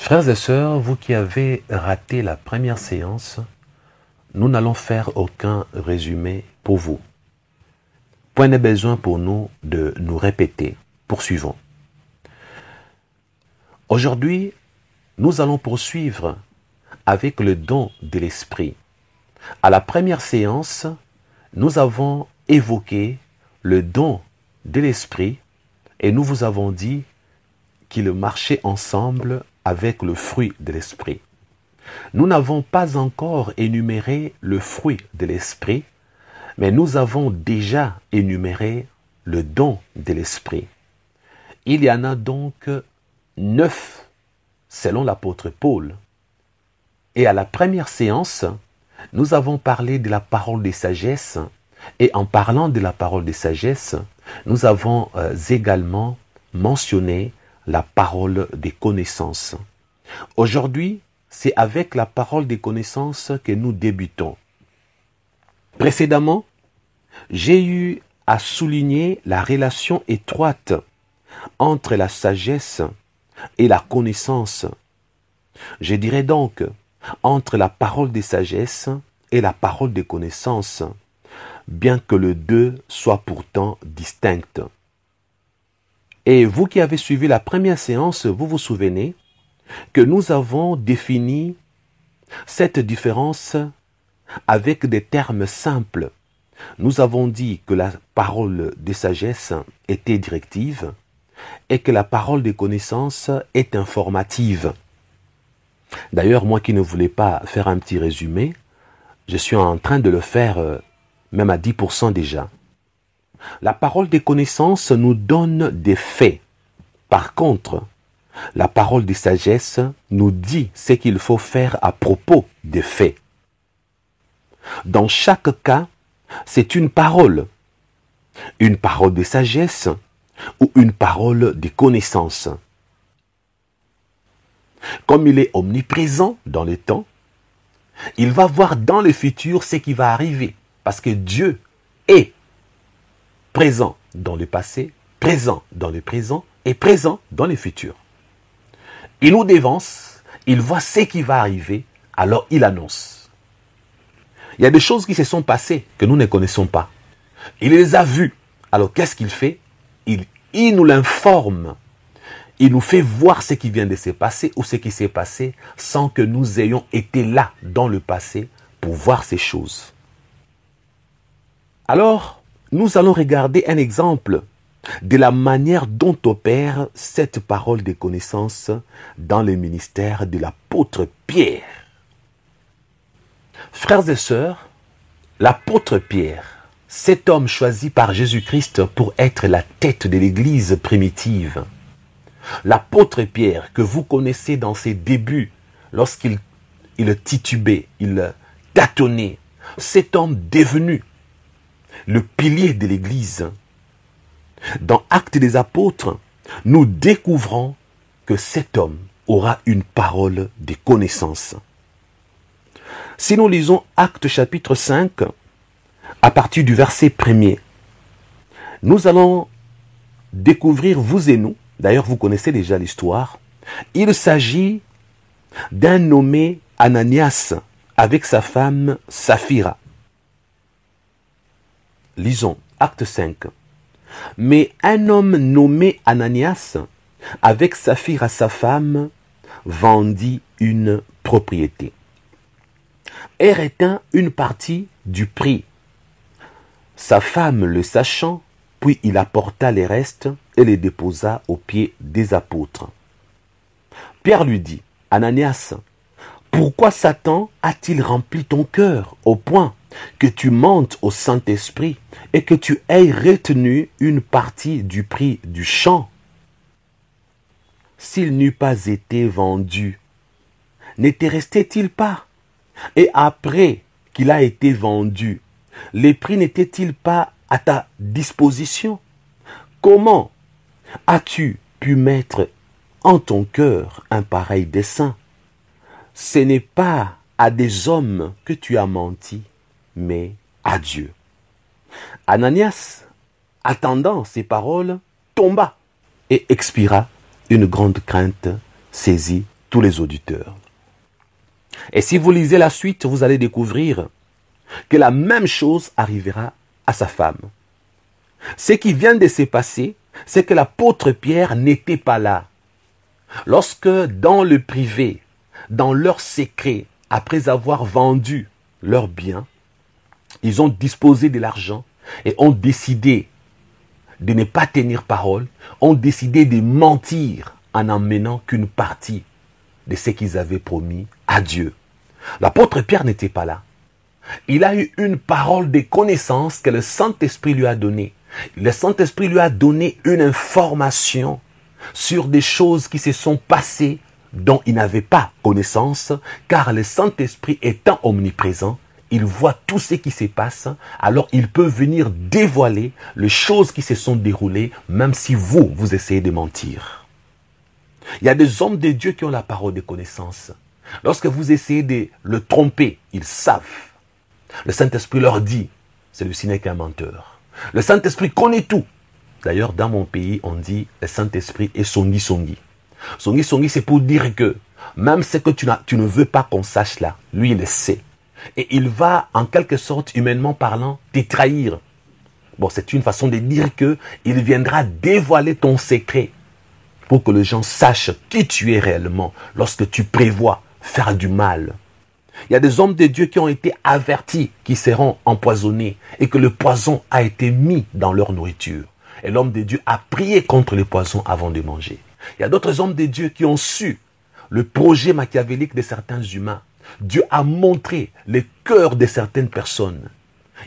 Frères et sœurs, vous qui avez raté la première séance, nous n'allons faire aucun résumé pour vous. Point de besoin pour nous de nous répéter. Poursuivons. Aujourd'hui, nous allons poursuivre avec le don de l'esprit. À la première séance, nous avons évoqué le don de l'esprit et nous vous avons dit qu'il marchait ensemble avec le fruit de l'esprit. Nous n'avons pas encore énuméré le fruit de l'esprit, mais nous avons déjà énuméré le don de l'esprit. Il y en a donc 9 selon l'apôtre Paul. Et à la première séance, nous avons parlé de la parole de sagesse, et en parlant de la parole de sagesse, nous avons également mentionné la parole des connaissances. Aujourd'hui, c'est avec la parole des connaissances que nous débutons. Précédemment, j'ai eu à souligner la relation étroite entre la sagesse et la connaissance. Je dirais donc entre la parole des sagesses et la parole des connaissances, bien que les deux soient pourtant distincts. Et vous qui avez suivi la première séance, vous vous souvenez que nous avons défini cette différence avec des termes simples. Nous avons dit que la parole des sagesses était directive et que la parole des connaissances est informative. D'ailleurs, moi qui ne voulais pas faire un petit résumé, je suis en train de le faire même à 10% déjà. La parole des connaissances nous donne des faits. Par contre, la parole des sagesses nous dit ce qu'il faut faire à propos des faits. Dans chaque cas, c'est une parole de sagesse ou une parole de connaissance. Comme il est omniprésent dans le temps, il va voir dans le futur ce qui va arriver, parce que Dieu est présent dans le passé, présent dans le présent et présent dans le futur. Il nous dévance, il voit ce qui va arriver, alors il annonce. Il y a des choses qui se sont passées que nous ne connaissons pas. Il les a vues. Alors qu'est-ce qu'il fait? Il nous l'informe. Il nous fait voir ce qui vient de se passer ou ce qui s'est passé sans que nous ayons été là dans le passé pour voir ces choses. Alors, nous allons regarder un exemple de la manière dont opère cette parole de connaissance dans le ministère de l'apôtre Pierre. Frères et sœurs, l'apôtre Pierre, cet homme choisi par Jésus-Christ pour être la tête de l'Église primitive, l'apôtre Pierre que vous connaissez dans ses débuts, lorsqu'il titubait, il tâtonnait, cet homme devenu le pilier de l'Église. Dans Actes des Apôtres, nous découvrons que cet homme aura une parole de connaissance. Si nous lisons Actes chapitre 5, à partir du verset 1er, nous allons découvrir, vous et nous, d'ailleurs vous connaissez déjà l'histoire, il s'agit d'un nommé Ananias avec sa femme Saphira. Lisons Acte 5. Mais un homme nommé Ananias, avec Saphira sa femme, vendit une propriété et retint une partie du prix. Sa femme le sachant, puis il apporta les restes et les déposa aux pieds des apôtres. Pierre lui dit, Ananias, pourquoi Satan a-t-il rempli ton cœur au point que tu montes au Saint-Esprit et que tu aies retenu une partie du prix du champ? S'il n'eût pas été vendu, ne te restait-il pas? Et après qu'il a été vendu, les prix n'étaient-ils pas à ta disposition? Comment as-tu pu mettre en ton cœur un pareil dessein? Ce n'est pas à des hommes que tu as menti, mais à Dieu. Ananias, attendant ces paroles, tomba et expira, une grande crainte saisie tous les auditeurs. Et si vous lisez la suite, vous allez découvrir que la même chose arrivera à sa femme. Ce qui vient de se passer, c'est que l'apôtre Pierre n'était pas là. Lorsque dans le privé, dans leur secret, après avoir vendu leurs biens, ils ont disposé de l'argent et ont décidé de ne pas tenir parole, ont décidé de mentir en n'emmenant qu'une partie de ce qu'ils avaient promis à Dieu. L'apôtre Pierre n'était pas là. Il a eu une parole de connaissance que le Saint-Esprit lui a donnée. Le Saint-Esprit lui a donné une information sur des choses qui se sont passées dont il n'avait pas connaissance, car le Saint-Esprit étant omniprésent, il voit tout ce qui se passe, alors il peut venir dévoiler les choses qui se sont déroulées, même si vous essayez de mentir. Il y a des hommes de Dieu qui ont la parole de connaissance. Lorsque vous essayez de le tromper, ils savent. Le Saint-Esprit leur dit, celui-ci n'est qu'un menteur. Le Saint-Esprit connaît tout. D'ailleurs, dans mon pays, on dit le Saint-Esprit est songi songi. Songi songi, c'est pour dire que même ce que tu ne veux pas qu'on sache là, lui, il le sait. Et il va, en quelque sorte, humainement parlant, te trahir. Bon, c'est une façon de dire que il viendra dévoiler ton secret pour que les gens sachent qui tu es réellement lorsque tu prévois faire du mal. Il y a des hommes de Dieu qui ont été avertis qu'ils seront empoisonnés et que le poison a été mis dans leur nourriture. Et l'homme de Dieu a prié contre le poison avant de manger. Il y a d'autres hommes de Dieu qui ont su le projet machiavélique de certains humains. Dieu a montré les cœurs de certaines personnes.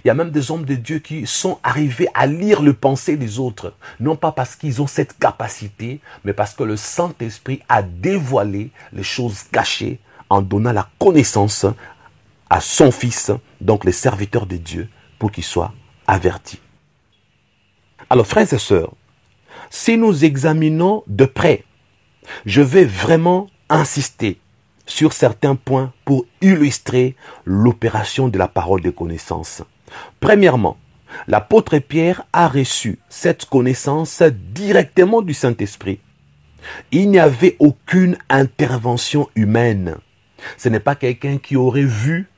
Il y a même des hommes de Dieu qui sont arrivés à lire le pensée des autres. Non pas parce qu'ils ont cette capacité, mais parce que le Saint-Esprit a dévoilé les choses cachées en donnant la connaissance à son Fils, donc les serviteurs de Dieu, pour qu'ils soient avertis. Alors, frères et sœurs, si nous examinons de près, je vais vraiment insister sur certains points pour illustrer l'opération de la parole de connaissance. Premièrement, l'apôtre Pierre a reçu cette connaissance directement du Saint-Esprit. Il n'y avait aucune intervention humaine. Ce n'est pas quelqu'un qui aurait vu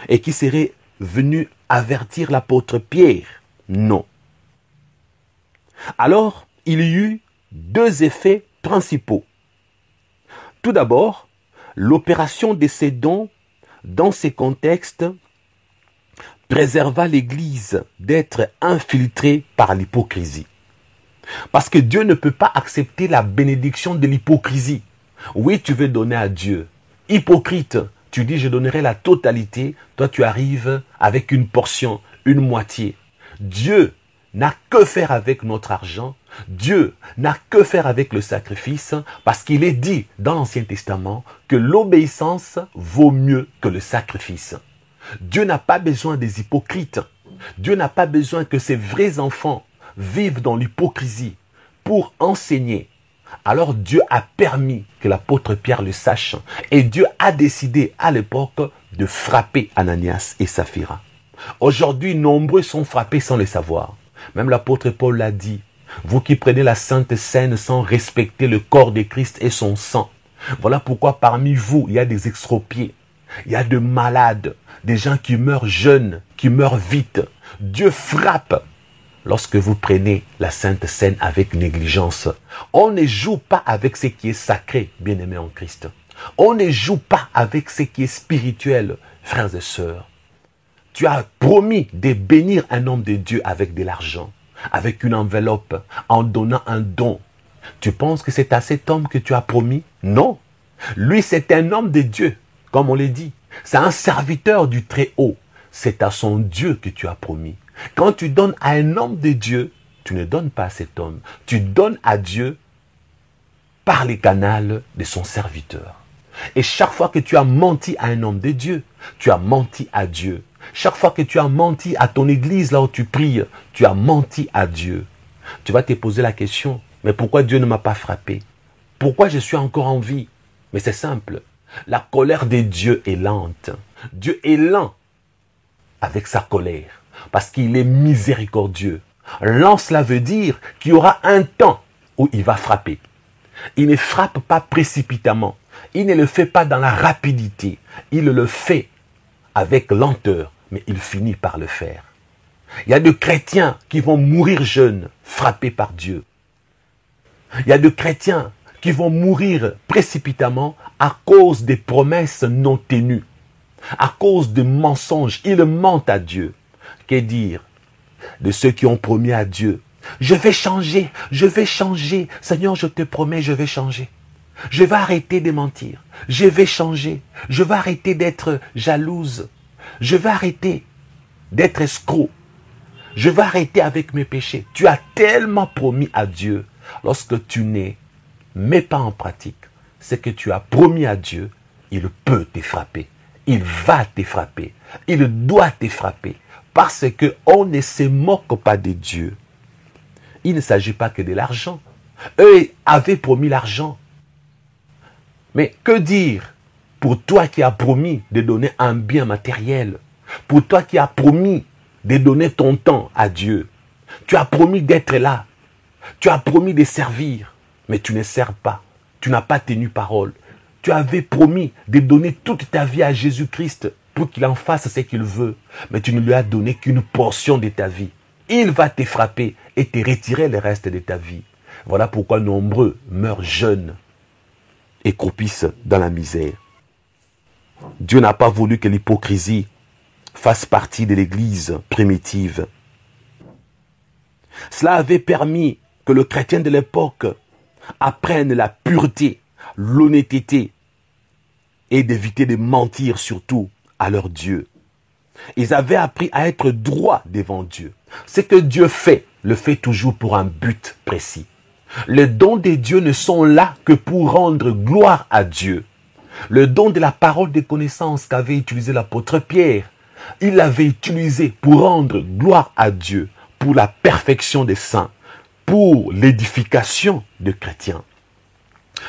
et qui serait venu avertir l'apôtre Pierre. Non. Alors, il y eut deux effets principaux. Tout d'abord, l'opération de ces dons, dans ces contextes, préserva l'Église d'être infiltrée par l'hypocrisie. Parce que Dieu ne peut pas accepter la bénédiction de l'hypocrisie. Oui, tu veux donner à Dieu. Hypocrite, tu dis je donnerai la totalité, toi tu arrives avec une portion, une moitié. Dieu n'a que faire avec notre argent. Dieu n'a que faire avec le sacrifice, parce qu'il est dit dans l'Ancien Testament que l'obéissance vaut mieux que le sacrifice. Dieu n'a pas besoin des hypocrites. Dieu n'a pas besoin que ses vrais enfants vivent dans l'hypocrisie pour enseigner. Alors Dieu a permis que l'apôtre Pierre le sache. Et Dieu a décidé à l'époque de frapper Ananias et Saphira. Aujourd'hui, nombreux sont frappés sans le savoir. Même l'apôtre Paul l'a dit. Vous qui prenez la Sainte Seine sans respecter le corps de Christ et son sang. Voilà pourquoi parmi vous, il y a des extropiés. Il y a des malades, des gens qui meurent jeunes, qui meurent vite. Dieu frappe lorsque vous prenez la Sainte Seine avec négligence. On ne joue pas avec ce qui est sacré, bien-aimés en Christ. On ne joue pas avec ce qui est spirituel, frères et sœurs. Tu as promis de bénir un homme de Dieu avec de l'argent, avec une enveloppe, en donnant un don. Tu penses que c'est à cet homme que tu as promis? Non. Lui, c'est un homme de Dieu, comme on l'a dit. C'est un serviteur du Très-Haut. C'est à son Dieu que tu as promis. Quand tu donnes à un homme de Dieu, tu ne donnes pas à cet homme. Tu donnes à Dieu par les canaux de son serviteur. Et chaque fois que tu as menti à un homme de Dieu, tu as menti à Dieu. Chaque fois que tu as menti à ton église, là où tu pries, tu as menti à Dieu. Tu vas te poser la question, mais pourquoi Dieu ne m'a pas frappé? Pourquoi je suis encore en vie? Mais c'est simple. La colère de Dieu est lente. Dieu est lent avec sa colère, parce qu'il est miséricordieux. Lent, cela veut dire qu'il y aura un temps où il va frapper. Il ne frappe pas précipitamment. Il ne le fait pas dans la rapidité. Il le fait avec lenteur, mais il finit par le faire. Il y a des chrétiens qui vont mourir jeunes, frappés par Dieu. Il y a des chrétiens qui vont mourir précipitamment à cause des promesses non tenues, à cause de mensonges. Ils mentent à Dieu. Qu'est dire de ceux qui ont promis à Dieu? Je vais changer, Seigneur, je te promets, je vais changer. Je vais arrêter de mentir. Je vais changer. Je vais arrêter d'être jalouse. Je vais arrêter d'être escroc. Je vais arrêter avec mes péchés. Tu as tellement promis à Dieu. Lorsque tu ne mets pas en pratique ce que tu as promis à Dieu, il peut te frapper. Il va te frapper. Il doit te frapper. Parce qu'on ne se moque pas de Dieu. Il ne s'agit pas que de l'argent. Eux avaient promis l'argent. Mais que dire pour toi qui as promis de donner un bien matériel, pour toi qui as promis de donner ton temps à Dieu, tu as promis d'être là, tu as promis de servir, mais tu ne sers pas, tu n'as pas tenu parole. Tu avais promis de donner toute ta vie à Jésus-Christ pour qu'il en fasse ce qu'il veut, mais tu ne lui as donné qu'une portion de ta vie. Il va te frapper et te retirer le reste de ta vie. Voilà pourquoi nombreux meurent jeunes et croupissent dans la misère. Dieu n'a pas voulu que l'hypocrisie fasse partie de l'Église primitive. Cela avait permis que le chrétien de l'époque apprenne la pureté, l'honnêteté et d'éviter de mentir surtout à leur Dieu. Ils avaient appris à être droits devant Dieu. Ce que Dieu fait, le fait toujours pour un but précis. Les dons de Dieu ne sont là que pour rendre gloire à Dieu. Le don de la parole de connaissance qu'avait utilisé l'apôtre Pierre, il l'avait utilisé pour rendre gloire à Dieu, pour la perfection des saints, pour l'édification des chrétiens.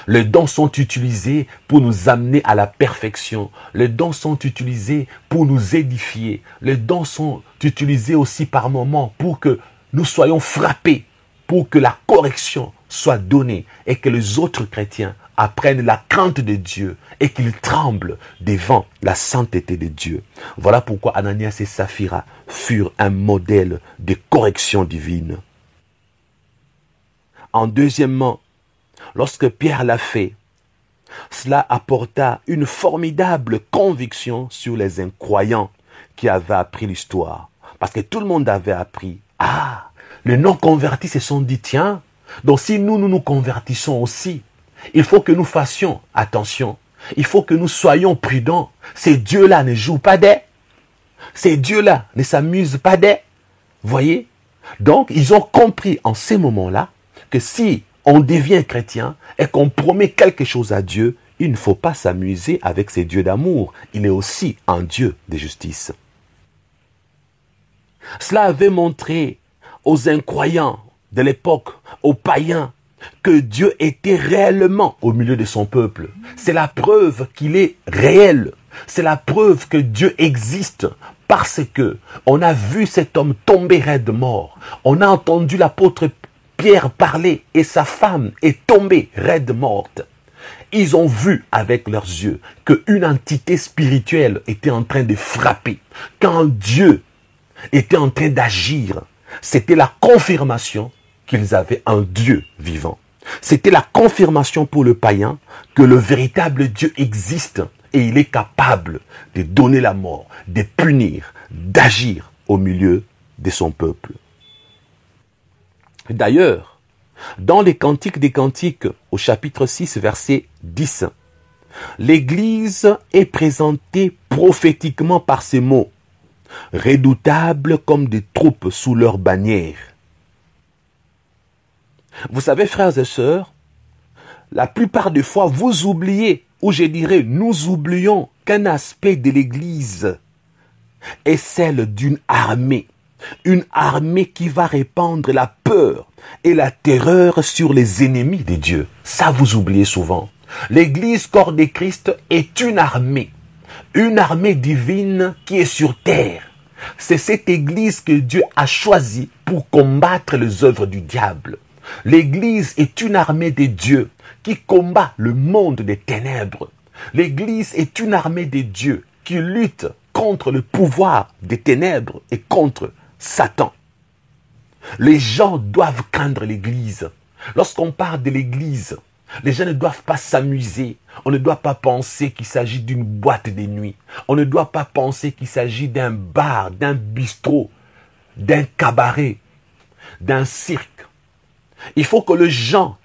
Les dons sont utilisés pour nous amener à la perfection. Les dons sont utilisés pour nous édifier. Les dons sont utilisés aussi par moments pour que nous soyons frappés, pour que la correction soit donnée et que les autres chrétiens apprennent la crainte de Dieu et qu'ils tremblent devant la sainteté de Dieu. Voilà pourquoi Ananias et Saphira furent un modèle de correction divine. En deuxièmement, lorsque Pierre l'a fait, cela apporta une formidable conviction sur les incroyants qui avaient appris l'histoire. Parce que tout le monde avait appris. Ah, les non-convertis se sont dit, tiens, donc si nous convertissons aussi, il faut que nous fassions attention. Il faut que nous soyons prudents. Ces dieux-là ne jouent pas des. Ces dieux-là ne s'amusent pas des. Voyez? Donc, ils ont compris en ces moments-là que si on devient chrétien et qu'on promet quelque chose à Dieu, il ne faut pas s'amuser avec ces dieux d'amour. Il est aussi un Dieu de justice. Cela avait montré aux incroyants de l'époque, aux païens, que Dieu était réellement au milieu de son peuple. C'est la preuve qu'il est réel. C'est la preuve que Dieu existe parce que on a vu cet homme tomber raide mort. On a entendu l'apôtre Pierre parler et sa femme est tombée raide morte. Ils ont vu avec leurs yeux qu'une entité spirituelle était en train de frapper. Quand Dieu était en train d'agir, c'était la confirmation qu'ils avaient un Dieu vivant. C'était la confirmation pour le païen que le véritable Dieu existe et il est capable de donner la mort, de punir, d'agir au milieu de son peuple. D'ailleurs, dans les Cantiques des Cantiques, au chapitre 6, verset 10, l'Église est présentée prophétiquement par ces mots, redoutables comme des troupes sous leur bannière. Vous savez, frères et sœurs, la plupart des fois, vous oubliez, ou je dirais, nous oublions qu'un aspect de l'Église est celle d'une armée. Une armée qui va répandre la peur et la terreur sur les ennemis de Dieu. Ça, vous oubliez souvent. L'Église corps de Christ est une armée divine qui est sur terre. C'est cette Église que Dieu a choisie pour combattre les œuvres du diable. L'Église est une armée de Dieu qui combat le monde des ténèbres. L'Église est une armée de Dieu qui lutte contre le pouvoir des ténèbres et contre Satan. Les gens doivent craindre l'Église. Lorsqu'on parle de l'Église, les gens ne doivent pas s'amuser. On ne doit pas penser qu'il s'agit d'une boîte de nuit. On ne doit pas penser qu'il s'agit d'un bar, d'un bistrot, d'un cabaret, d'un cirque. Il faut que les gens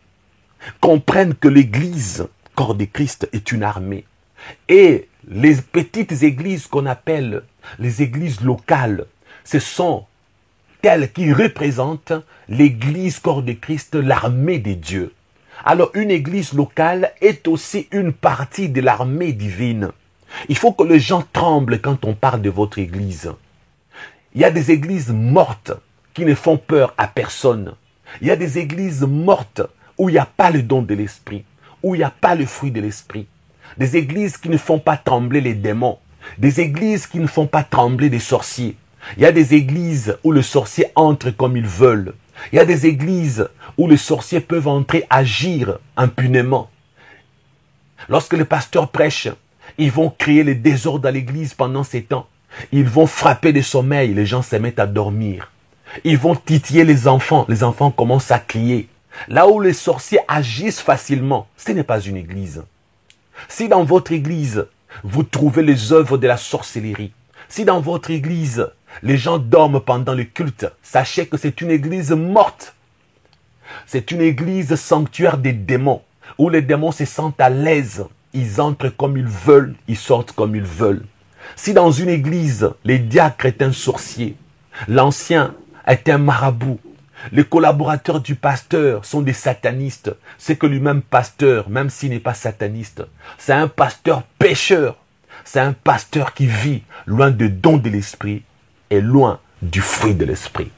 comprennent que l'Église, corps de Christ, est une armée. Et les petites églises qu'on appelle les églises locales, ce sont elles qui représentent l'Église, corps de Christ, l'armée de Dieu. Alors une église locale est aussi une partie de l'armée divine. Il faut que les gens tremblent quand on parle de votre église. Il y a des églises mortes qui ne font peur à personne. Il y a des églises mortes où il n'y a pas le don de l'esprit, où il n'y a pas le fruit de l'esprit. Des églises qui ne font pas trembler les démons. Des églises qui ne font pas trembler les sorciers. Il y a des églises où les sorciers entrent comme ils veulent. Il y a des églises où les sorciers peuvent entrer, agir impunément. Lorsque les pasteurs prêchent, ils vont créer le désordre à l'église pendant ces temps. Ils vont frapper le sommeil, les gens se mettent à dormir. Ils vont titiller les enfants commencent à crier. Là où les sorciers agissent facilement, ce n'est pas une église. Si dans votre église, vous trouvez les œuvres de la sorcellerie, si dans votre église, les gens dorment pendant le culte, sachez que c'est une église morte. C'est une église sanctuaire des démons, où les démons se sentent à l'aise. Ils entrent comme ils veulent, ils sortent comme ils veulent. Si dans une église, le diacre est un sorcier, l'ancien est un marabout, les collaborateurs du pasteur sont des satanistes, c'est que lui-même pasteur, même s'il n'est pas sataniste, c'est un pasteur pécheur. C'est un pasteur qui vit loin des dons de l'esprit et loin du fruit de l'esprit.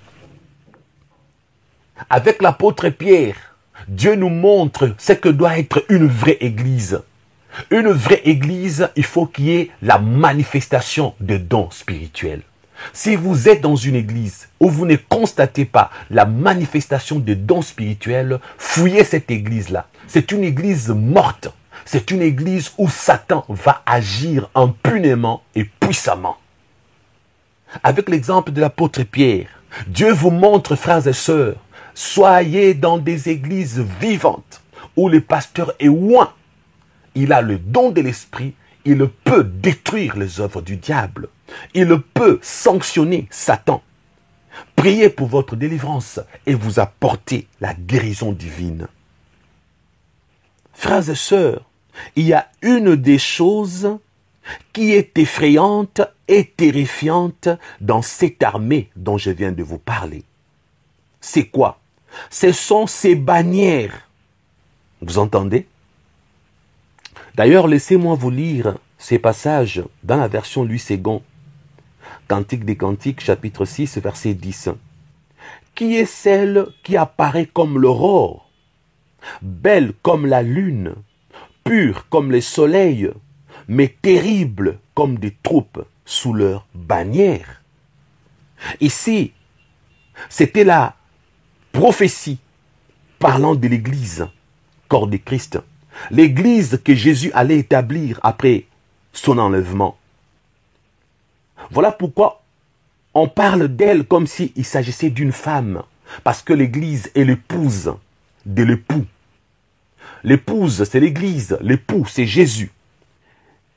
Avec l'apôtre Pierre, Dieu nous montre ce que doit être une vraie église. Une vraie église, il faut qu'il y ait la manifestation de dons spirituels. Si vous êtes dans une église où vous ne constatez pas la manifestation de dons spirituels, fouillez cette église-là. C'est une église morte. C'est une église où Satan va agir impunément et puissamment. Avec l'exemple de l'apôtre Pierre, Dieu vous montre, frères et sœurs, soyez dans des églises vivantes où le pasteur est loin. Il a le don de l'esprit, il peut détruire les œuvres du diable. Il peut sanctionner Satan. Priez pour votre délivrance et vous apportez la guérison divine. Frères et sœurs, il y a une des choses qui est effrayante et terrifiante dans cette armée dont je viens de vous parler. C'est quoi? Ce sont ces bannières. Vous entendez? D'ailleurs, laissez-moi vous lire ces passages dans la version Louis II. Cantique des Cantiques, chapitre 6, verset 10. Qui est celle qui apparaît comme l'aurore, belle comme la lune, pure comme le soleil, mais terrible comme des troupes sous leur bannière? Ici, c'était la prophétie parlant de l'Église, corps de Christ. L'Église que Jésus allait établir après son enlèvement. Voilà pourquoi on parle d'elle comme s'il s'agissait d'une femme, parce que l'Église est l'épouse de l'époux. L'épouse, c'est l'Église, l'époux, c'est Jésus.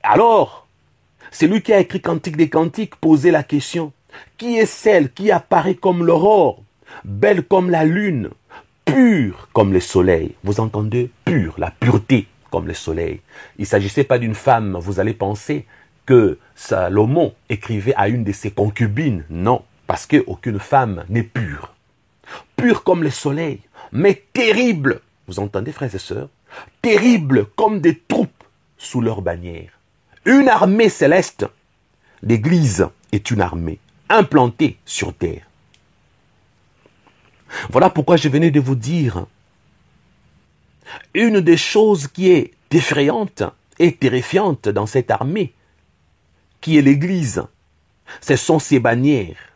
Alors, c'est lui qui a écrit Cantique des Cantiques, posait la question, qui est celle qui apparaît comme l'aurore, belle comme la lune, pure comme le soleil? Vous entendez? Pure, la pureté comme le soleil. Il ne s'agissait pas d'une femme, vous allez penser que Salomon écrivait à une de ses concubines. Non, parce qu'aucune femme n'est pure. Pure comme le soleil, mais terrible. Vous entendez, frères et sœurs? Terrible comme des troupes sous leur bannière. Une armée céleste. L'Église est une armée implantée sur terre. Voilà pourquoi je venais de vous dire, une des choses qui est effrayante et terrifiante dans cette armée, qui est l'Église, ce sont ses bannières.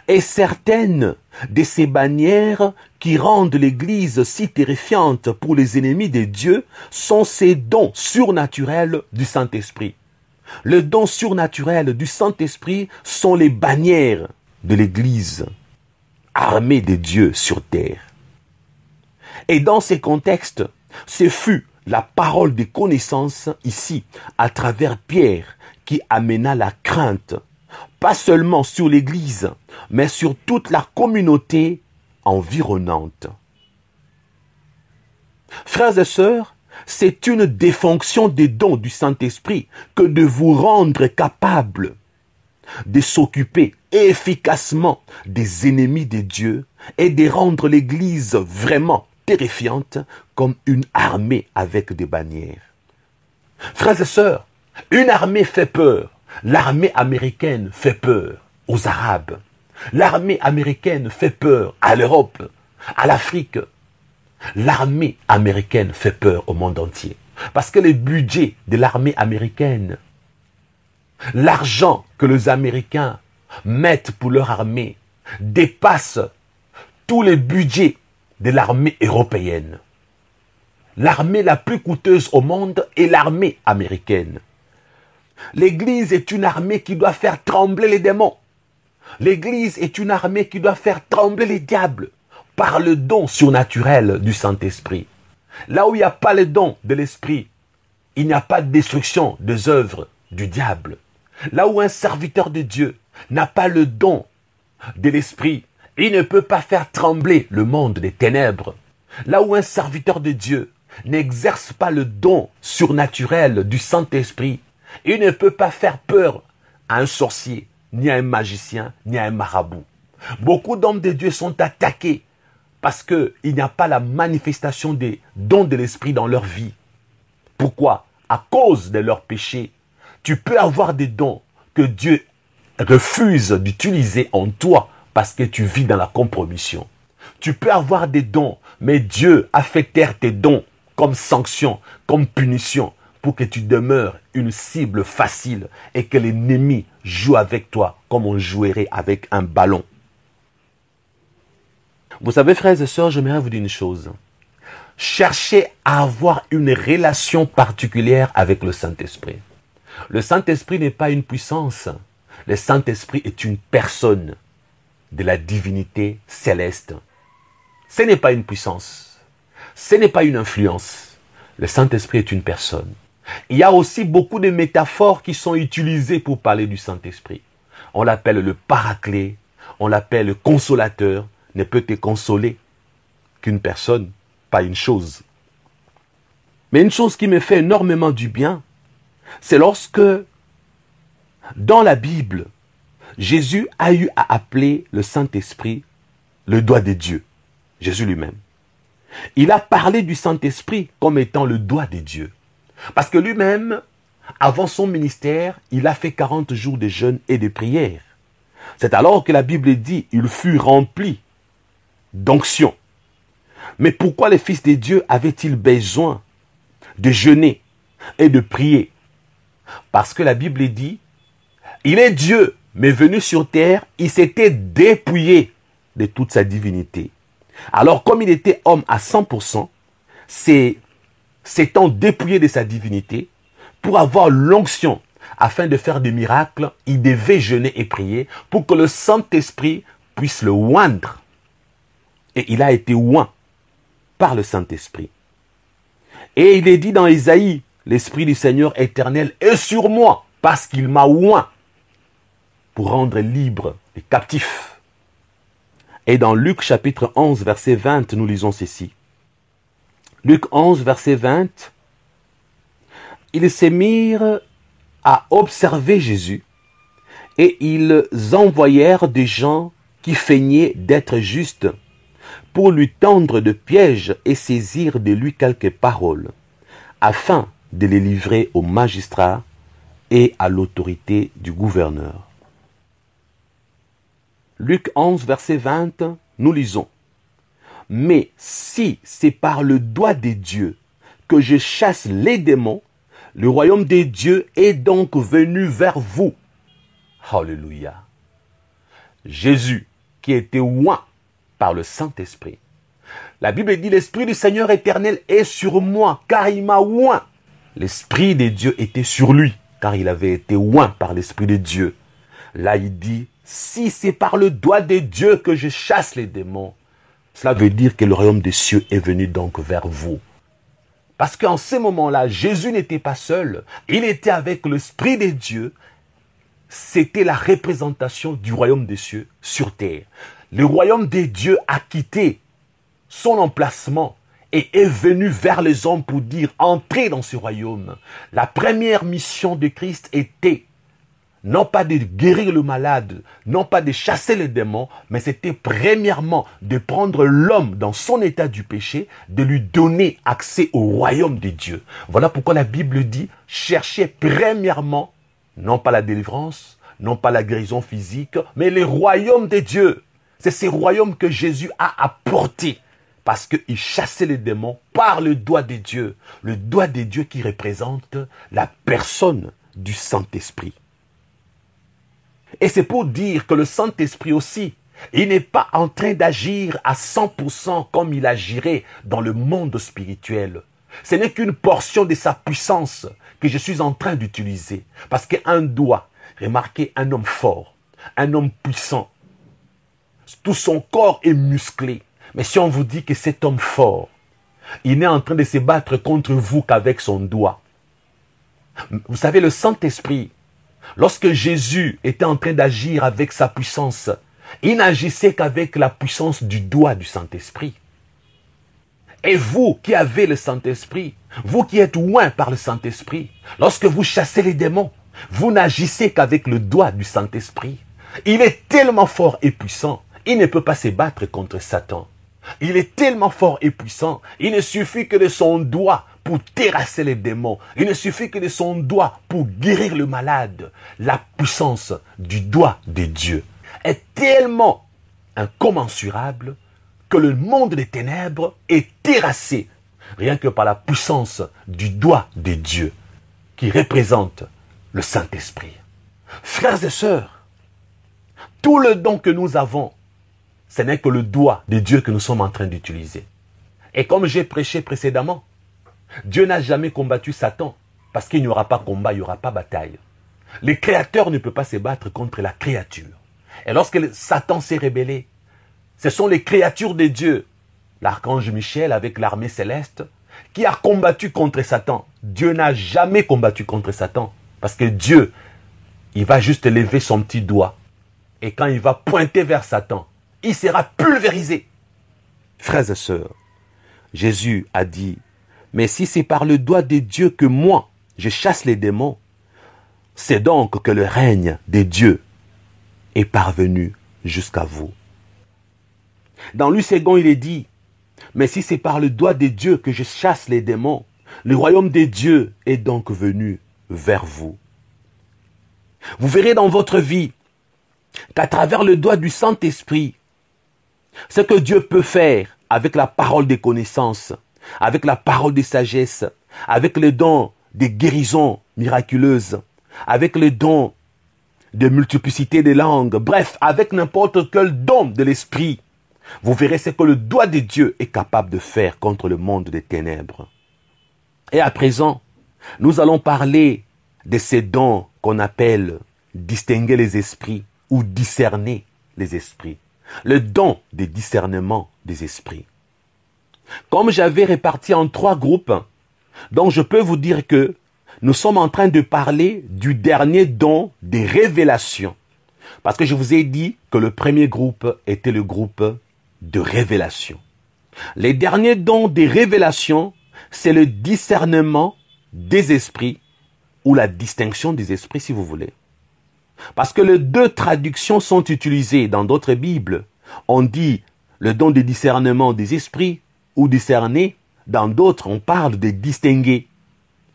Et certaines de ces bannières qui rendent l'Église si terrifiante pour les ennemis de Dieu sont ces dons surnaturels du Saint-Esprit. Les dons surnaturels du Saint-Esprit sont les bannières de l'Église, armée de Dieu sur terre. Et dans ces contextes, ce fut la parole de connaissance ici, à travers Pierre, qui amena la crainte, pas seulement sur l'Église, mais sur toute la communauté environnante. Frères et sœurs, c'est une des fonctions des dons du Saint-Esprit que de vous rendre capable de s'occuper efficacement des ennemis de Dieu et de rendre l'Église vraiment terrifiante comme une armée avec des bannières. Frères et sœurs, une armée fait peur. L'armée américaine fait peur aux Arabes. L'armée américaine fait peur à l'Europe, à l'Afrique. L'armée américaine fait peur au monde entier. Parce que le budget de l'armée américaine, l'argent que les Américains mettent pour leur armée, dépasse tous les budgets de l'armée européenne. L'armée la plus coûteuse au monde est l'armée américaine. L'Église est une armée qui doit faire trembler les démons. L'Église est une armée qui doit faire trembler les diables par le don surnaturel du Saint-Esprit. Là où il n'y a pas le don de l'Esprit, il n'y a pas de destruction des œuvres du diable. Là où un serviteur de Dieu n'a pas le don de l'Esprit, il ne peut pas faire trembler le monde des ténèbres. Là où un serviteur de Dieu n'exerce pas le don surnaturel du Saint-Esprit, il ne peut pas faire peur à un sorcier, ni à un magicien, ni à un marabout. Beaucoup d'hommes de Dieu sont attaqués parce qu'il n'y a pas la manifestation des dons de l'Esprit dans leur vie. Pourquoi? À cause de leurs péchés. Tu peux avoir des dons que Dieu refuse d'utiliser en toi parce que tu vis dans la compromission. Tu peux avoir des dons, mais Dieu a fait taire tes dons comme sanction, comme punition, pour que tu demeures une cible facile et que l'ennemi joue avec toi comme on jouerait avec un ballon. Vous savez, frères et sœurs, j'aimerais vous dire une chose. Cherchez à avoir une relation particulière avec le Saint-Esprit. Le Saint-Esprit n'est pas une puissance. Le Saint-Esprit est une personne de la divinité céleste. Ce n'est pas une puissance. Ce n'est pas une influence. Le Saint-Esprit est une personne. Il y a aussi beaucoup de métaphores qui sont utilisées pour parler du Saint-Esprit. On l'appelle le paraclet, on l'appelle le consolateur, ne peut te consoler qu'une personne, pas une chose. Mais une chose qui me fait énormément du bien, c'est lorsque, dans la Bible, Jésus a eu à appeler le Saint-Esprit le doigt de Dieu. Jésus lui-même. Il a parlé du Saint-Esprit comme étant le doigt de Dieu. Parce que lui-même, avant son ministère, il a fait 40 jours de jeûne et de prière. C'est alors que la Bible dit, il fut rempli d'onction. Mais pourquoi les fils de Dieu avaient-ils besoin de jeûner et de prier? Parce que la Bible dit, il est Dieu, mais venu sur terre, il s'était dépouillé de toute sa divinité. Alors comme il était homme à 100%, s'étant dépouillé de sa divinité, pour avoir l'onction afin de faire des miracles, il devait jeûner et prier pour que le Saint-Esprit puisse le oindre. Et il a été oint par le Saint-Esprit. Et il est dit dans Isaïe, l'Esprit du Seigneur éternel est sur moi parce qu'il m'a oint pour rendre libre les captifs. Et dans Luc chapitre 11, verset 20, nous lisons ceci. Luc 11, verset 20. Ils se mirent à observer Jésus et ils envoyèrent des gens qui feignaient d'être justes pour lui tendre de pièges et saisir de lui quelques paroles, afin de les livrer aux magistrats et à l'autorité du gouverneur. Luc 11, verset 20, nous lisons. Mais si c'est par le doigt de Dieu que je chasse les démons, le royaume des dieux est donc venu vers vous. Alléluia. Jésus, qui était oint par le Saint-Esprit, La Bible dit, l'Esprit du Seigneur éternel est sur moi, car il m'a oint. L'Esprit de Dieu était sur lui, car il avait été oint par l'Esprit de Dieu. Là, il dit, si c'est par le doigt de Dieu que je chasse les démons, cela veut dire que le royaume des cieux est venu donc vers vous. Parce qu'en ce moment-là, Jésus n'était pas seul, il était avec l'Esprit de Dieu. C'était la représentation du royaume des cieux sur terre. Le royaume des dieux a quitté son emplacement et est venu vers les hommes pour dire, entrez dans ce royaume. La première mission de Christ était non pas de guérir le malade, non pas de chasser les démons, mais c'était premièrement de prendre l'homme dans son état du péché, de lui donner accès au royaume de Dieu. Voilà pourquoi la Bible dit, cherchez premièrement, non pas la délivrance, non pas la guérison physique, mais le royaume de Dieu. C'est ce royaume que Jésus a apporté, parce qu'il chassait les démons par le doigt de Dieu. Le doigt de Dieu qui représente la personne du Saint-Esprit. Et c'est pour dire que le Saint-Esprit aussi, il n'est pas en train d'agir à 100% comme il agirait dans le monde spirituel. Ce n'est qu'une portion de sa puissance que je suis en train d'utiliser. Parce qu'un doigt, remarquez, un homme fort, un homme puissant, tout son corps est musclé. Mais si on vous dit que cet homme fort, il n'est en train de se battre contre vous qu'avec son doigt. Vous savez, le Saint-Esprit, lorsque Jésus était en train d'agir avec sa puissance, il n'agissait qu'avec la puissance du doigt du Saint-Esprit. Et vous qui avez le Saint-Esprit, vous qui êtes oints par le Saint-Esprit, lorsque vous chassez les démons, vous n'agissez qu'avec le doigt du Saint-Esprit. Il est tellement fort et puissant, il ne peut pas se battre contre Satan. Il est tellement fort et puissant, il ne suffit que de son doigt pour terrasser les démons. Il ne suffit que de son doigt pour guérir le malade. La puissance du doigt de Dieu est tellement incommensurable que le monde des ténèbres est terrassé rien que par la puissance du doigt de Dieu qui représente le Saint-Esprit. Frères et sœurs, tout le don que nous avons, ce n'est que le doigt de Dieu que nous sommes en train d'utiliser. Et comme j'ai prêché précédemment, Dieu n'a jamais combattu Satan, parce qu'il n'y aura pas combat, il n'y aura pas bataille. Le Créateur ne peut pas se battre contre la créature. Et lorsque Satan s'est rébellé, ce sont les créatures de Dieu, l'archange Michel avec l'armée céleste, qui a combattu contre Satan. Dieu n'a jamais combattu contre Satan, parce que Dieu, il va juste lever son petit doigt, et quand il va pointer vers Satan, il sera pulvérisé. Frères et sœurs, Jésus a dit, mais si c'est par le doigt de Dieu que moi, je chasse les démons, c'est donc que le règne de Dieu est parvenu jusqu'à vous. Dans Luc 2, il est dit, mais si c'est par le doigt de Dieu que je chasse les démons, le royaume de Dieu est donc venu vers vous. Vous verrez dans votre vie qu'à travers le doigt du Saint-Esprit, ce que Dieu peut faire avec la parole des connaissances, avec la parole de sagesse, avec le don des guérisons miraculeuses, avec le don de multiplicité des langues, bref, avec n'importe quel don de l'esprit, vous verrez ce que le doigt de Dieu est capable de faire contre le monde des ténèbres. Et à présent, nous allons parler de ces dons qu'on appelle distinguer les esprits ou discerner les esprits. Le don de discernement des esprits. Comme j'avais réparti en 3 groupes, donc je peux vous dire que nous sommes en train de parler du dernier don des révélations. Parce que je vous ai dit que le premier groupe était le groupe de révélation. Les derniers dons des révélations, c'est le discernement des esprits ou la distinction des esprits si vous voulez. Parce que les 2 traductions sont utilisées dans d'autres Bibles. On dit le don de discernement des esprits ou discerner. Dans d'autres, on parle de distinguer.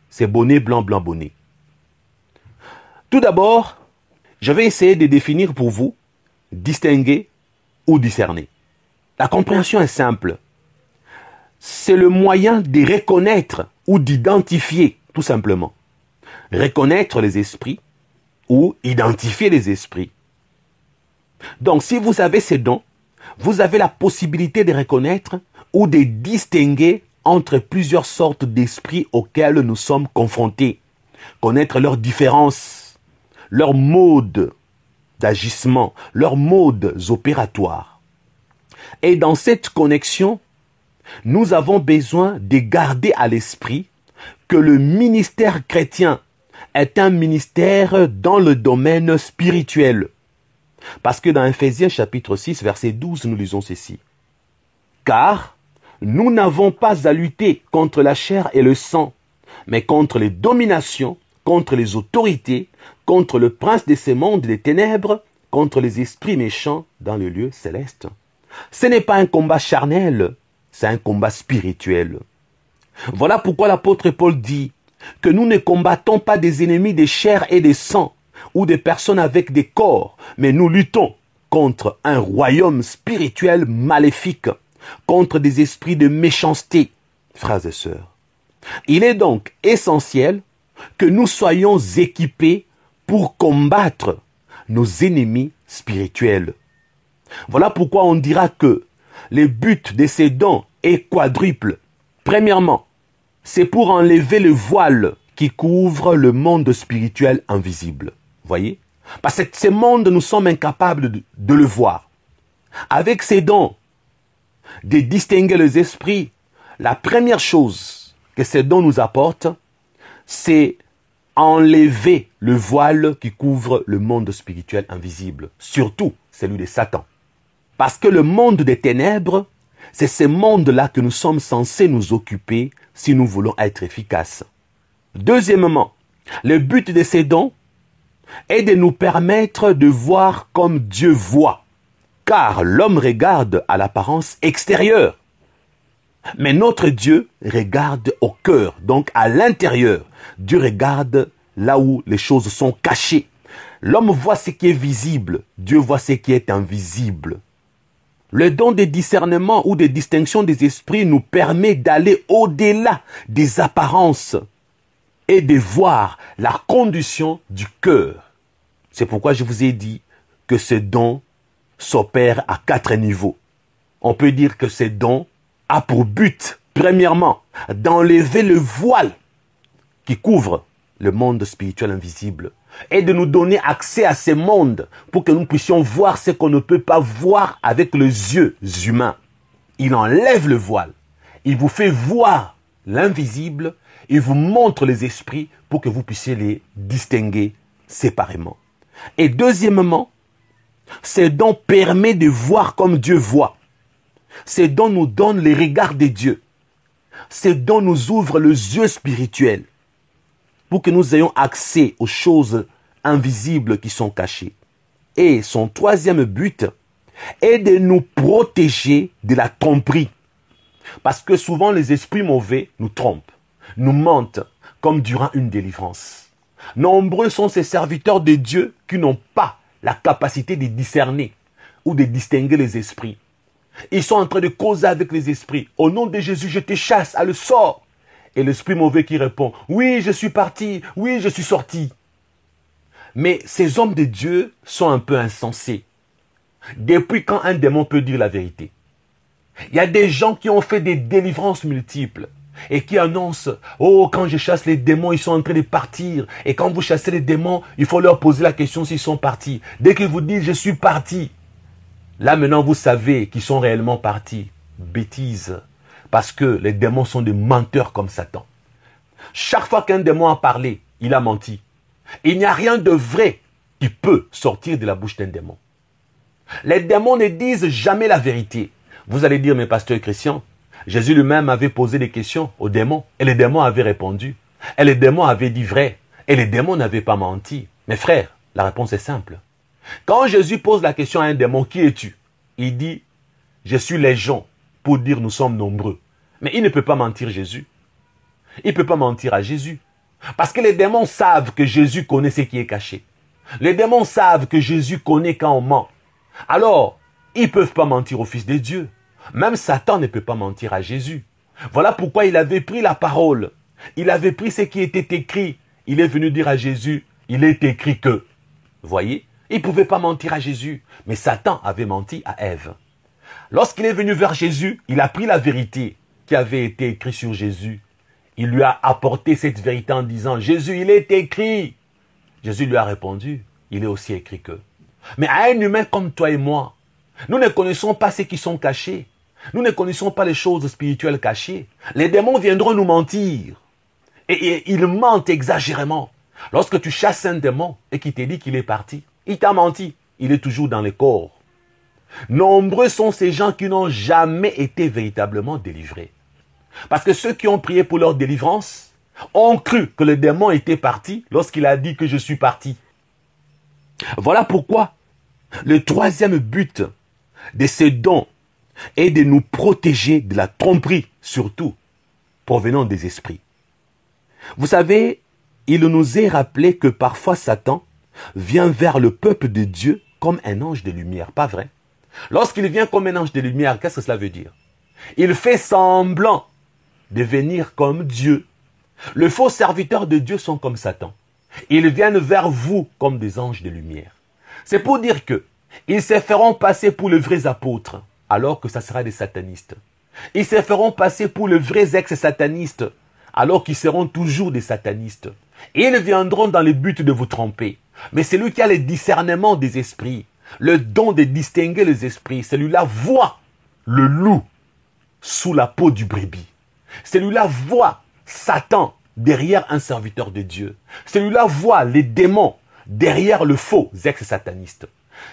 C'est bonnet, blanc, blanc, bonnet. Tout d'abord, je vais essayer de définir pour vous distinguer ou discerner. La compréhension est simple. C'est le moyen de reconnaître ou d'identifier, tout simplement. Reconnaître les esprits ou identifier les esprits. Donc, si vous avez ces dons, vous avez la possibilité de reconnaître ou de distinguer entre plusieurs sortes d'esprits auxquels nous sommes confrontés, connaître leurs différences, leurs modes d'agissement, leurs modes opératoires. Et dans cette connexion, nous avons besoin de garder à l'esprit que le ministère chrétien est un ministère dans le domaine spirituel. Parce que dans Ephésiens chapitre 6, verset 12, nous lisons ceci. Car nous n'avons pas à lutter contre la chair et le sang, mais contre les dominations, contre les autorités, contre le prince de ces mondes des ténèbres, contre les esprits méchants dans le lieu céleste. Ce n'est pas un combat charnel, c'est un combat spirituel. Voilà pourquoi l'apôtre Paul dit que nous ne combattons pas des ennemis de chair et de sang, ou des personnes avec des corps, mais nous luttons contre un royaume spirituel maléfique, contre des esprits de méchanceté, frères et sœurs. Il est donc essentiel que nous soyons équipés pour combattre nos ennemis spirituels. Voilà pourquoi on dira que le but de ces dons est quadruple. Premièrement, c'est pour enlever le voile qui couvre le monde spirituel invisible. Voyez? Parce que ce monde, nous sommes incapables de le voir. Avec ces dons, de distinguer les esprits, la première chose que ces dons nous apportent, c'est enlever le voile qui couvre le monde spirituel invisible, surtout celui de Satan. Parce que le monde des ténèbres, c'est ce monde-là que nous sommes censés nous occuper si nous voulons être efficaces. Deuxièmement, le but de ces dons est de nous permettre de voir comme Dieu voit, car l'homme regarde à l'apparence extérieure. Mais notre Dieu regarde au cœur, donc à l'intérieur. Dieu regarde là où les choses sont cachées. L'homme voit ce qui est visible, Dieu voit ce qui est invisible. Le don de discernement ou de distinction des esprits nous permet d'aller au-delà des apparences et de voir la condition du cœur. C'est pourquoi je vous ai dit que ce don s'opère à 4 niveaux. On peut dire que ce don a pour but, premièrement, d'enlever le voile qui couvre le monde spirituel invisible et de nous donner accès à ce monde pour que nous puissions voir ce qu'on ne peut pas voir avec les yeux humains. Il enlève le voile. Il vous fait voir l'invisible. Il vous montre les esprits pour que vous puissiez les distinguer séparément. Et deuxièmement, ce don permet de voir comme Dieu voit. Ce don nous donne les regards de Dieu. Ce don nous ouvre les yeux spirituels pour que nous ayons accès aux choses invisibles qui sont cachées. Et son troisième but est de nous protéger de la tromperie. Parce que souvent les esprits mauvais nous trompent, nous mentent, comme durant une délivrance. Nombreux sont ces serviteurs de Dieu qui n'ont pas la capacité de discerner ou de distinguer les esprits. Ils sont en train de causer avec les esprits. Au nom de Jésus, je te chasse, à le sort. Et l'esprit mauvais qui répond, oui, je suis parti, oui, je suis sorti. Mais ces hommes de Dieu sont un peu insensés. Depuis quand un démon peut dire la vérité? Il y a des gens qui ont fait des délivrances multiples et qui annoncent, oh, quand je chasse les démons, ils sont en train de partir. Et quand vous chassez les démons, il faut leur poser la question s'ils sont partis. Dès qu'ils vous disent, je suis parti, là maintenant vous savez qu'ils sont réellement partis. Bêtise. Parce que les démons sont des menteurs comme Satan. Chaque fois qu'un démon a parlé, il a menti. Il n'y a rien de vrai qui peut sortir de la bouche d'un démon. Les démons ne disent jamais la vérité. Vous allez dire, mais pasteur Christian, Jésus lui-même avait posé des questions aux démons et les démons avaient répondu. Et les démons avaient dit vrai. Et les démons n'avaient pas menti. Mes frères, la réponse est simple. Quand Jésus pose la question à un démon, qui es-tu? Il dit, je suis légion, pour dire nous sommes nombreux. Mais il ne peut pas mentir Jésus. Il ne peut pas mentir à Jésus. Parce que les démons savent que Jésus connaît ce qui est caché. Les démons savent que Jésus connaît quand on ment. Alors, ils ne peuvent pas mentir au Fils de Dieu. Même Satan ne peut pas mentir à Jésus. Voilà pourquoi il avait pris la parole. Il avait pris ce qui était écrit. Il est venu dire à Jésus, il est écrit que. Voyez, il ne pouvait pas mentir à Jésus. Mais Satan avait menti à Ève. Lorsqu'il est venu vers Jésus, il a pris la vérité qui avait été écrite sur Jésus. Il lui a apporté cette vérité en disant, Jésus, il est écrit. Jésus lui a répondu, il est aussi écrit que. Mais à un humain comme toi et moi, nous ne connaissons pas ceux qui sont cachés. Nous ne connaissons pas les choses spirituelles cachées. Les démons viendront nous mentir. Et ils mentent exagérément. Lorsque tu chasses un démon et qu'il te dit qu'il est parti, il t'a menti. Il est toujours dans les corps. Nombreux sont ces gens qui n'ont jamais été véritablement délivrés. Parce que ceux qui ont prié pour leur délivrance ont cru que le démon était parti lorsqu'il a dit que je suis parti. Voilà pourquoi le troisième but de ces dons est de nous protéger de la tromperie, surtout provenant des esprits. Vous savez, il nous est rappelé que parfois Satan vient vers le peuple de Dieu comme un ange de lumière, pas vrai? Lorsqu'il vient comme un ange de lumière, qu'est-ce que cela veut dire? Il fait semblant de venir comme Dieu. Les faux serviteurs de Dieu sont comme Satan. Ils viennent vers vous comme des anges de lumière. C'est pour dire que ils se feront passer pour les vrais apôtres, alors que ça sera des satanistes. Ils se feront passer pour les vrais ex-satanistes, alors qu'ils seront toujours des satanistes. Et ils viendront dans le but de vous tromper. Mais celui qui a le discernement des esprits, le don de distinguer les esprits, celui-là voit le loup sous la peau du brebis. Celui-là voit Satan derrière un serviteur de Dieu. Celui-là voit les démons derrière le faux ex-sataniste.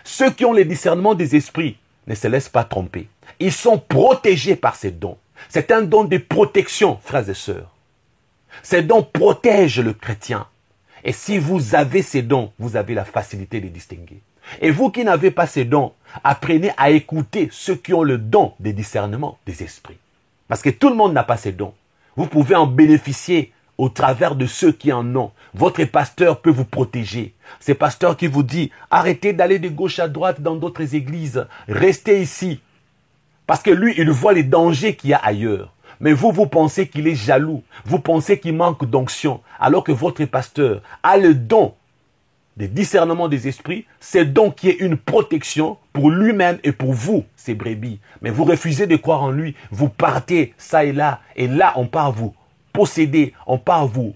Ceux qui ont le discernement des esprits ne se laissent pas tromper. Ils sont protégés par ces dons. C'est un don de protection, frères et sœurs. Ces dons protègent le chrétien. Et si vous avez ces dons, vous avez la facilité de distinguer. Et vous qui n'avez pas ces dons, apprenez à écouter ceux qui ont le don de discernement des esprits. Parce que tout le monde n'a pas ces dons. Vous pouvez en bénéficier au travers de ceux qui en ont. Votre pasteur peut vous protéger. C'est pasteur qui vous dit, arrêtez d'aller de gauche à droite dans d'autres églises. Restez ici. Parce que lui, il voit les dangers qu'il y a ailleurs. Mais vous, vous pensez qu'il est jaloux. Vous pensez qu'il manque d'onction. Alors que votre pasteur a le don de discernement des esprits. C'est donc qui est une protection pour lui-même et pour vous, ces brebis. Mais vous refusez de croire en lui. Vous partez ça et là. Et là, on part vous posséder. On part vous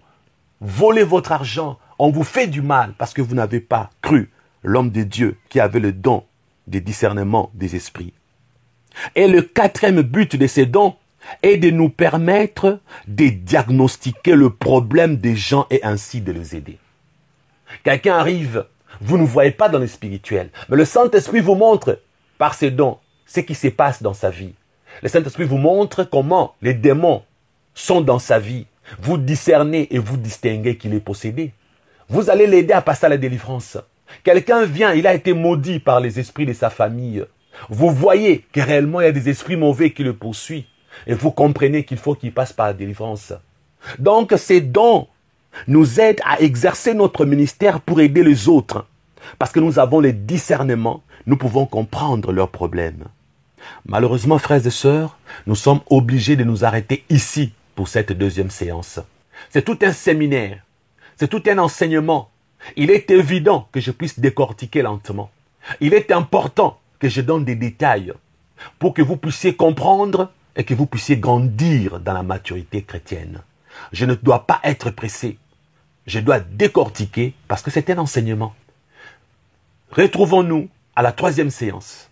voler votre argent. On vous fait du mal parce que vous n'avez pas cru l'homme de Dieu qui avait le don de discernement des esprits. Et le quatrième but de ces dons est de nous permettre de diagnostiquer le problème des gens et ainsi de les aider. Quelqu'un arrive, vous ne voyez pas dans le spirituel, mais le Saint-Esprit vous montre par ses dons ce qui se passe dans sa vie. Le Saint-Esprit vous montre comment les démons sont dans sa vie. Vous discernez et vous distinguez qu'il est possédé. Vous allez l'aider à passer à la délivrance. Quelqu'un vient, il a été maudit par les esprits de sa famille. Vous voyez que réellement il y a des esprits mauvais qui le poursuivent. Et vous comprenez qu'il faut qu'il passe par la délivrance. Donc ces dons nous aident à exercer notre ministère pour aider les autres. Parce que nous avons le discernement, nous pouvons comprendre leurs problèmes. Malheureusement, frères et sœurs, nous sommes obligés de nous arrêter ici pour cette deuxième séance. C'est tout un séminaire, c'est tout un enseignement. Il est évident que je puisse décortiquer lentement. Il est important que je donne des détails pour que vous puissiez comprendre et que vous puissiez grandir dans la maturité chrétienne. Je ne dois pas être pressé. Je dois décortiquer parce que c'est un enseignement. Retrouvons-nous à la troisième séance.